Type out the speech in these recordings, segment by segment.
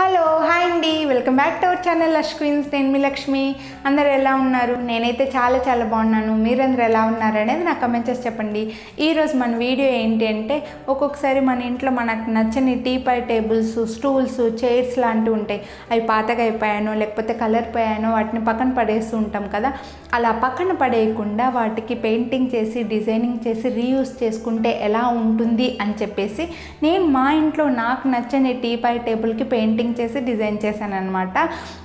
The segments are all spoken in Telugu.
హలో హాయ్ అండి, welcome back to our channel lush queens. నేను మీ లక్ష్మి. అందరు ఎలా ఉన్నారు? నేనైతే చాలా బాగున్నాను. మీరందరూ ఎలా ఉన్నారు అనేది నాకు కమెంట్ చేసి చెప్పండి. ఈరోజు మన వీడియో ఏంటి అంటే, ఒక్కొక్కసారి మన ఇంట్లో మనకు నచ్చని టీపాయ్ టేబుల్స్, స్టూల్స్, చైర్స్ లాంటివి ఉంటాయి. అవి పాతగా అయిపోయానో లేకపోతే కలర్ పోయానో వాటిని పక్కన పడేస్తూ ఉంటాం కదా. అలా పక్కన పడేయకుండా వాటికి పెయింటింగ్ చేసి, డిజైనింగ్ చేసి రీయూస్ చేసుకుంటే ఎలా ఉంటుంది అని చెప్పేసి నేను మా ఇంట్లో నాకు నచ్చని టీపాయ్ టేబుల్కి పెయింటింగ్ చేసి డిజైన్ చేశాను అనమాట.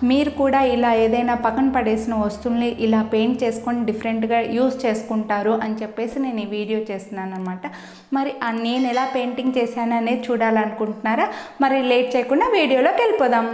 మీరు కూడా ఇలా ఏదైనా పక్కన పడేసిన వస్తువుల్ని ఇలా పెయింట్ చేసుకొని డిఫరెంట్గా యూజ్ చేసుకుంటారు అని చెప్పేసి నేను ఈ వీడియో చేస్తున్నాను అనమాట. మరి నేను ఎలా పెయింటింగ్ చేశాను అనేది చూడాలనుకుంటున్నారా? మరి లేట్ చేయకుండా వీడియోలోకి వెళ్ళిపోదాం.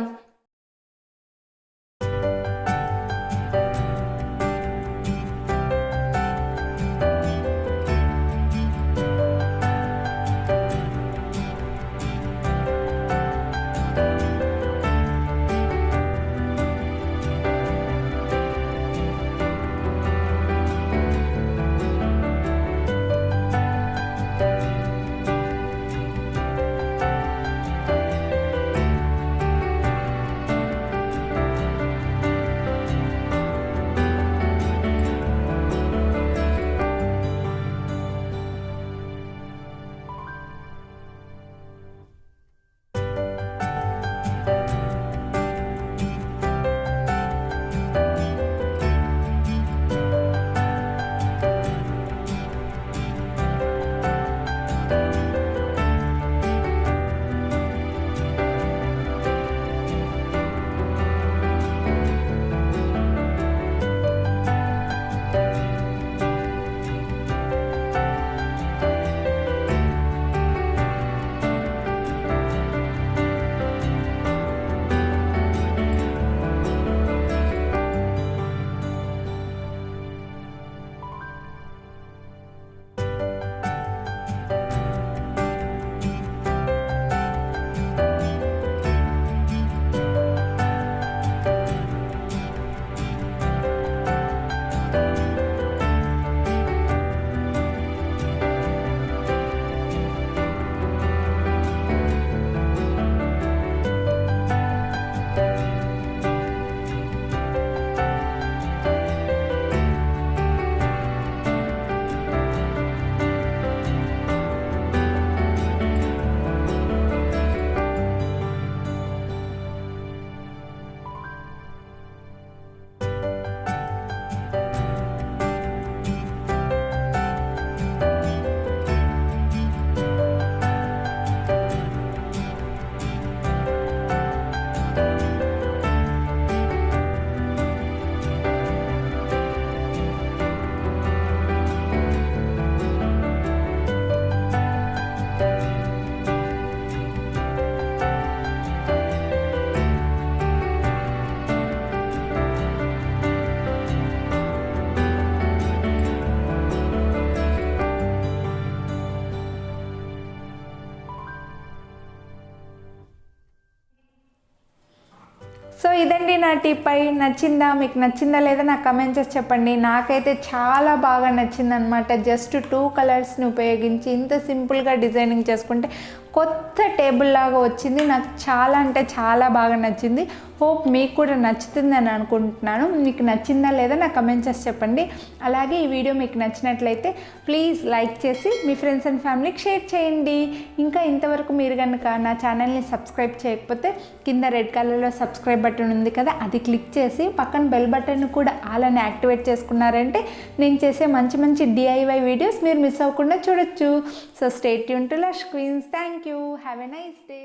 సో ఇదండి నా టీపై. నచ్చిందా? మీకు నచ్చిందా లేదా నాకు కమెంట్ చేసి చెప్పండి. నాకైతే చాలా బాగా నచ్చిందనమాట. జస్ట్ 2 కలర్స్ని ఉపయోగించి ఇంత సింపుల్గా డిజైనింగ్ చేసుకుంటే కొత్త టేబుల్ లాగా వచ్చింది. నాకు చాలా అంటే చాలా బాగా నచ్చింది. హోప్ మీకు కూడా నచ్చుతుందని అనుకుంటున్నాను. మీకు నచ్చిందా లేదా నాకు కమెంట్ చేసి చెప్పండి. అలాగే ఈ వీడియో మీకు నచ్చినట్లయితే ప్లీజ్ లైక్ చేసి మీ ఫ్రెండ్స్ అండ్ ఫ్యామిలీకి షేర్ చేయండి. ఇంకా ఇంతవరకు మీరు కనుక నా ఛానల్ని సబ్స్క్రైబ్ చేయకపోతే కింద రెడ్ కలర్లో సబ్స్క్రైబ్ బటన్ ఉంది కదా, అది క్లిక్ చేసి పక్కన బెల్ బటన్ కూడా అలానే యాక్టివేట్ చేసుకున్నారంటే నేను చేసే మంచి DIY వీడియోస్ మీరు మిస్ అవ్వకుండా చూడొచ్చు. So stay tune to Lush Queens. Thank you. Have a nice day.